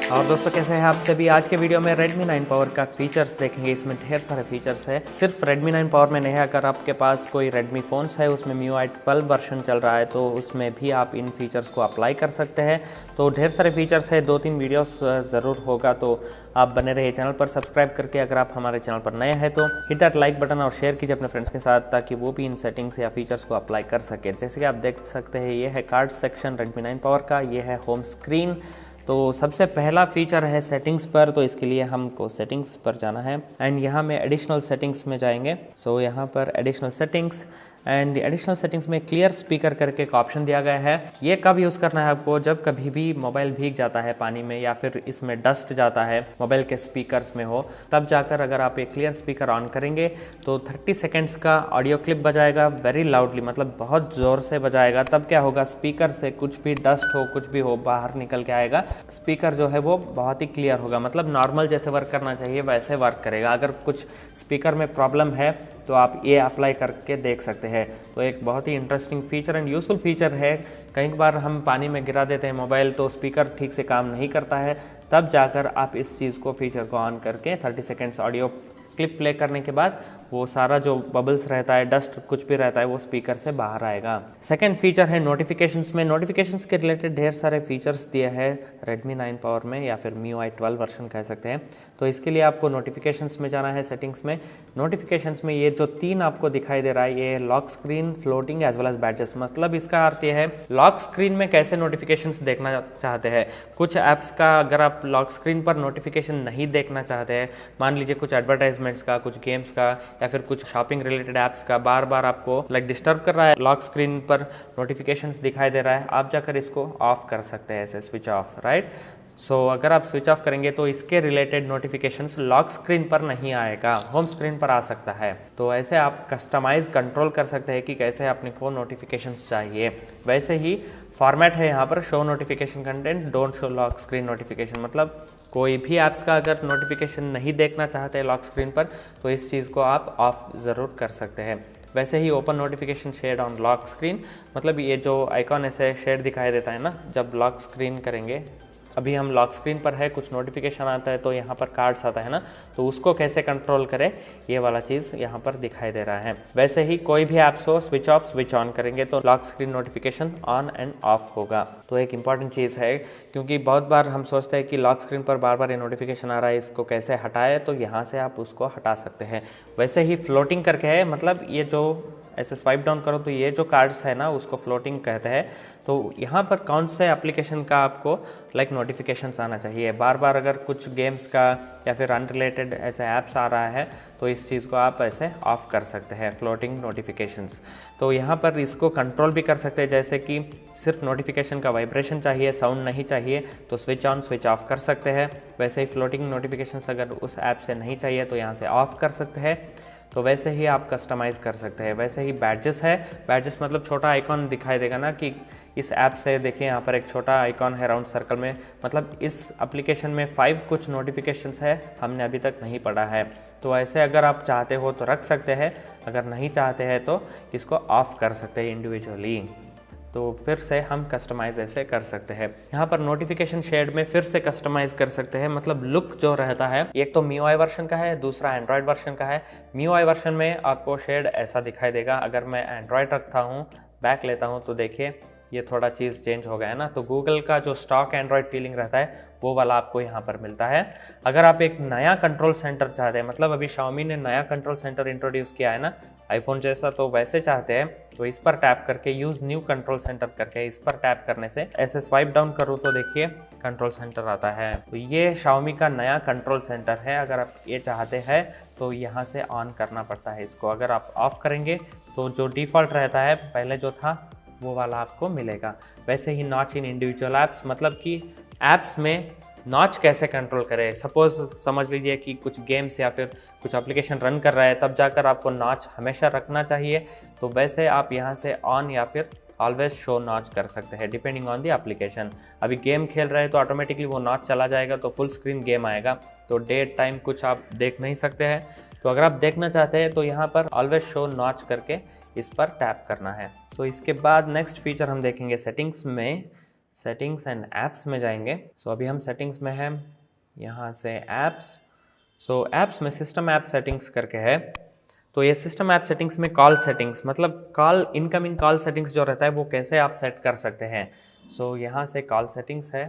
और दोस्तों कैसे हैं आप सभी। आज के वीडियो में Redmi 9 Power का फीचर्स देखेंगे। इसमें ढेर सारे फीचर्स है। सिर्फ Redmi 9 Power में नहीं है, अगर आपके पास कोई Redmi फ़ोन्स है उसमें MIUI 12 वर्जन चल रहा है तो उसमें भी आप इन फीचर्स को अप्लाई कर सकते हैं। तो ढेर सारे फीचर्स है, 2-3 वीडियोस ज़रूर होगा, तो आप बने रहिए चैनल पर। सब्सक्राइब करके अगर आप हमारे चैनल पर नए हैं तो हिट दैट लाइक बटन और शेयर कीजिए अपने फ्रेंड्स के साथ, ताकि वो भी इन सेटिंग्स या फीचर्स को अप्लाई कर सके। जैसे कि आप देख सकते हैं, ये है कार्ड सेक्शन Redmi 9 Power का, ये है होम स्क्रीन। तो सबसे पहला फीचर है सेटिंग्स पर, तो इसके लिए हमको सेटिंग्स पर जाना है एंड यहाँ में एडिशनल सेटिंग्स में जाएंगे। सो यहाँ पर additional settings and additional settings में क्लियर स्पीकर करके एक ऑप्शन दिया गया है। ये कब यूज़ करना है आपको, जब कभी भी मोबाइल भीग जाता है पानी में या फिर इसमें डस्ट जाता है मोबाइल के स्पीकर्स में हो, तब जाकर अगर आप एक क्लियर स्पीकर ऑन करेंगे तो 30 सेकेंड्स का ऑडियो क्लिप बजाएगा वेरी लाउडली, मतलब बहुत ज़ोर से बजाएगा। तब क्या होगा, स्पीकर से कुछ भी डस्ट हो कुछ भी हो बाहर निकल के आएगा। स्पीकर जो है वो बहुत ही क्लियर होगा, मतलब नॉर्मल जैसे वर्क करना चाहिए वैसे वर्क करेगा। अगर कुछ स्पीकर में प्रॉब्लम है तो आप ये अप्लाई करके देख सकते हैं। तो एक बहुत ही interesting feature and useful feature है। कई बार हम पानी में गिरा देते हैं मोबाइल तो स्पीकर ठीक से काम नहीं करता है, तब जाकर आप इस चीज़ को फीचर को ऑन करके 30 सेकेंड्स ऑडियो क्लिप प्ले करने के बाद वो सारा जो बबल्स रहता है, डस्ट कुछ भी रहता है, वो स्पीकर से बाहर आएगा। सेकंड फीचर है नोटिफिकेशंस में। नोटिफिकेशंस के रिलेटेड ढेर सारे फीचर्स दिए हैं Redmi 9 Power में, या फिर MIUI 12 वर्जन कह सकते हैं। तो इसके लिए आपको नोटिफिकेशंस में जाना है, सेटिंग्स में। नोटिफिकेशंस में ये जो 3 आपको दिखाई दे रहा है, ये lock screen, floating as well as badges. मतलब इसका अर्थ ये है, लॉक स्क्रीन में कैसे नोटिफिकेशंस देखना चाहते हैं। कुछ ऐप्स का अगर आप लॉक स्क्रीन पर नोटिफिकेशन नहीं देखना चाहते हैं, मान लीजिए कुछ एडवर्टाइजमेंट्स का, कुछ गेम्स का या फिर कुछ शॉपिंग रिलेटेड ऐप्स का बार बार आपको डिस्टर्ब कर रहा है, लॉक स्क्रीन पर नोटिफिकेशंस दिखाई दे रहा है, आप जाकर इसको ऑफ कर सकते हैं, ऐसे स्विच ऑफ, राइट। सो अगर आप स्विच ऑफ करेंगे तो इसके रिलेटेड नोटिफिकेशंस लॉक स्क्रीन पर नहीं आएगा, होम स्क्रीन पर आ सकता है। तो ऐसे आप कस्टमाइज कंट्रोल कर सकते हैं कि कैसे अपने को नोटिफिकेशंस चाहिए। वैसे ही फॉर्मेट है यहाँ पर, show notification content don't show lock screen notification. मतलब कोई भी ऐप्स का अगर नोटिफिकेशन नहीं देखना चाहते हैं लॉक स्क्रीन पर, तो इस चीज़ को आप ऑफ ज़रूर कर सकते हैं। वैसे ही open notification shade on lock screen, मतलब ये जो आइकॉन ऐसे शेड दिखाई देता है ना, जब लॉक स्क्रीन करेंगे, अभी हम लॉक स्क्रीन पर है, कुछ नोटिफिकेशन आता है तो यहाँ पर कार्ड्स आता है ना, तो उसको कैसे कंट्रोल करें, ये वाला चीज़ यहाँ पर दिखाई दे रहा है। वैसे ही कोई भी ऐप्स हो, स्विच ऑफ स्विच ऑन करेंगे तो lock screen notification on end of होगा। तो एक इंपॉर्टेंट चीज़ है, क्योंकि बहुत बार हम सोचते हैं कि लॉक स्क्रीन पर बार बार ये नोटिफिकेशन आ रहा है, इसको कैसे हटाए, तो यहाँ से आप उसको हटा सकते हैं। वैसे ही फ्लोटिंग करके है, मतलब ये जो ऐसे स्वाइप डाउन करो तो ये जो कार्ड्स है ना, उसको फ्लोटिंग कहते हैं। तो यहाँ पर कौन से एप्लीकेशन का आपको नोटिफिकेशंस आना चाहिए, बार बार अगर कुछ गेम्स का या फिर अनरिलेटेड ऐसे ऐप्स आ रहा है तो इस चीज़ को आप ऐसे ऑफ कर सकते हैं, फ्लोटिंग नोटिफिकेशंस। तो यहाँ पर इसको कंट्रोल भी कर सकते हैं, जैसे कि सिर्फ नोटिफिकेशन का वाइब्रेशन चाहिए, साउंड नहीं चाहिए, तो स्विच ऑन स्विच ऑफ कर सकते हैं। वैसे ही फ्लोटिंग नोटिफिकेशंस अगर उस ऐप से नहीं चाहिए तो यहाँ से ऑफ कर सकते हैं। तो वैसे ही आप कस्टमाइज़ कर सकते हैं। वैसे ही बैडजेस है, बैडजेस मतलब छोटा आइकॉन दिखाई देगा ना, कि इस ऐप से देखिए यहाँ पर एक छोटा आइकॉन है राउंड सर्कल में, मतलब इस एप्लीकेशन में 5 कुछ नोटिफिकेशंस है, हमने अभी तक नहीं पढ़ा है। तो ऐसे अगर आप चाहते हो तो रख सकते हैं, अगर नहीं चाहते हैं तो इसको ऑफ कर सकते हैं इंडिविजुअली। तो फिर से हम कस्टमाइज़ ऐसे कर सकते हैं। यहाँ पर नोटिफिकेशन शेड में फिर से कस्टमाइज़ कर सकते हैं, मतलब लुक जो रहता है, एक तो MIUI वर्जन का है, दूसरा एंड्रॉयड वर्जन का है। MIUI वर्जन में आपको शेड ऐसा दिखाई देगा। अगर मैं एंड्रॉयड रखता हूँ, बैक लेता हूँ, तो देखिए ये थोड़ा चीज़ चेंज हो गया है ना। तो गूगल का जो स्टॉक एंड्रॉयड फीलिंग रहता है वो वाला आपको यहाँ पर मिलता है। अगर आप एक नया कंट्रोल सेंटर चाहते हैं, मतलब अभी Xiaomi ने नया कंट्रोल सेंटर इंट्रोड्यूस किया है ना आईफोन जैसा, तो वैसे चाहते हैं तो इस पर टैप करके यूज़ न्यू कंट्रोल सेंटर करके इस पर टैप करने से ऐसे स्वाइप डाउन करूँ तो देखिए कंट्रोल सेंटर आता है। तो ये Xiaomi का नया कंट्रोल सेंटर है। अगर आप ये चाहते हैं तो यहाँ से ऑन करना पड़ता है इसको। अगर आप ऑफ करेंगे तो जो डिफ़ॉल्ट रहता है पहले जो था वो वाला आपको मिलेगा। वैसे ही नॉच इन इंडिविजुअल ऐप्स, मतलब कि ऐप्स में नॉच कैसे कंट्रोल करें। सपोज समझ लीजिए कि कुछ गेम्स या फिर कुछ एप्लीकेशन रन कर रहा है, तब जाकर आपको नॉच हमेशा रखना चाहिए। तो वैसे आप यहाँ से ऑन या फिर ऑलवेज शो नॉच कर सकते हैं डिपेंडिंग ऑन द एप्लीकेशन। अभी गेम खेल रहे हैं तो ऑटोमेटिकली वो नॉच चला जाएगा, तो फुल स्क्रीन गेम आएगा, तो डेट टाइम कुछ आप देख नहीं सकते हैं। तो अगर आप देखना चाहते हैं तो यहाँ पर ऑलवेज शो नॉच करके इस पर टैप करना है। सो इसके बाद नेक्स्ट फीचर हम देखेंगे सेटिंग्स में। सेटिंग्स एंड ऐप्स में जाएंगे। सो अभी हम सेटिंग्स में हैं, यहाँ से ऐप्स। सो ऐप्स में सिस्टम ऐप सेटिंग्स करके है। तो ये सिस्टम ऐप सेटिंग्स में कॉल सेटिंग्स, मतलब कॉल इनकमिंग कॉल सेटिंग्स जो रहता है वो कैसे आप सेट कर सकते हैं। सो यहाँ से कॉल सेटिंग्स है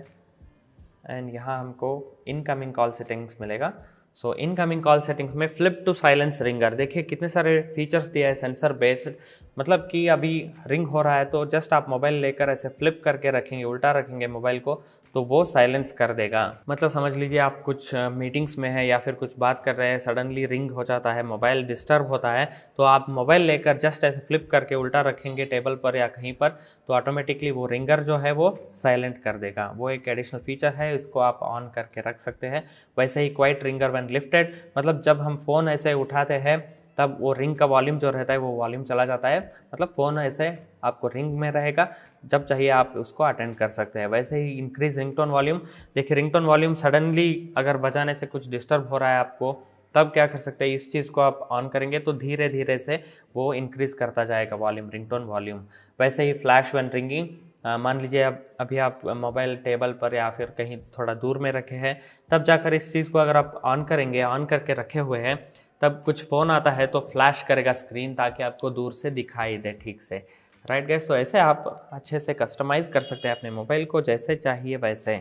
एंड यहाँ हमको इनकमिंग कॉल सेटिंग्स मिलेगा। सो इनकमिंग कॉल सेटिंग्स में फ्लिप टू साइलेंस रिंगर, देखिए कितने सारे फीचर्स दिया है सेंसर बेस्ड। मतलब कि अभी रिंग हो रहा है तो जस्ट आप मोबाइल लेकर ऐसे फ्लिप करके रखेंगे, उल्टा रखेंगे मोबाइल को, तो वो साइलेंस कर देगा। मतलब समझ लीजिए आप कुछ मीटिंग्स में है या फिर कुछ बात कर रहे हैं, सडनली रिंग हो जाता है, मोबाइल डिस्टर्ब होता है, तो आप मोबाइल लेकर जस्ट ऐसे फ्लिप करके उल्टा रखेंगे टेबल पर या कहीं पर, तो ऑटोमेटिकली वो रिंगर जो है वो साइलेंट कर देगा। वो एक एडिशनल फीचर है, इसको आप ऑन करके रख सकते हैं। वैसे ही क्वाइट रिंगर व्हेन लिफ्टेड, मतलब जब हम फ़ोन ऐसे उठाते हैं तब वो रिंग का वॉल्यूम जो रहता है वो वॉल्यूम चला जाता है, मतलब फ़ोन ऐसे आपको रिंग में रहेगा, जब चाहिए आप उसको अटेंड कर सकते हैं। वैसे ही इंक्रीज रिंगटोन वॉल्यूम, देखिए रिंगटोन वॉल्यूम सडनली अगर बजाने से कुछ डिस्टर्ब हो रहा है आपको, तब क्या कर सकते हैं, इस चीज़ को आप ऑन करेंगे तो धीरे धीरे से वो इंक्रीज़ करता जाएगा वॉल्यूम, रिंगटोन वॉल्यूम। वैसे ही फ्लैश व्हेन रिंगिंग, मान लीजिए अभी आप मोबाइल टेबल पर या फिर कहीं थोड़ा दूर में रखे हैं, तब जाकर इस चीज़ को अगर आप ऑन करेंगे, ऑन करके रखे हुए हैं, तब कुछ फ़ोन आता है तो फ्लैश करेगा स्क्रीन ताकि आपको दूर से दिखाई दे ठीक से। राइट गाइस, तो ऐसे आप अच्छे से कस्टमाइज़ कर सकते हैं अपने मोबाइल को जैसे चाहिए वैसे।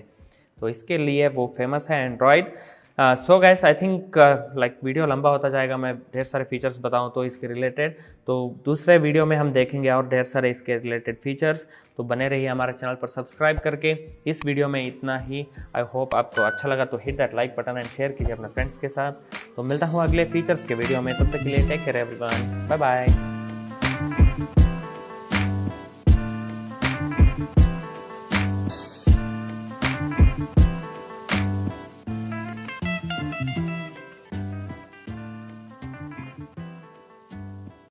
तो इसके लिए वो फेमस है Android. So guys, I think like video लंबा होता जाएगा, मैं ढेर सारे फीचर्स बताऊं तो इसके रिलेटेड, तो दूसरे वीडियो में हम देखेंगे और ढेर सारे इसके रिलेटेड फीचर्स। तो बने रहिए हमारे चैनल पर सब्सक्राइब करके। इस वीडियो में इतना ही। आई होप आपको अच्छा लगा तो hit that like button and share कीजिए अपने फ्रेंड्स के साथ। तो मिलता हूँ अगले फीचर्स के वीडियो में, तब तक के लिए take care everyone, bye bye.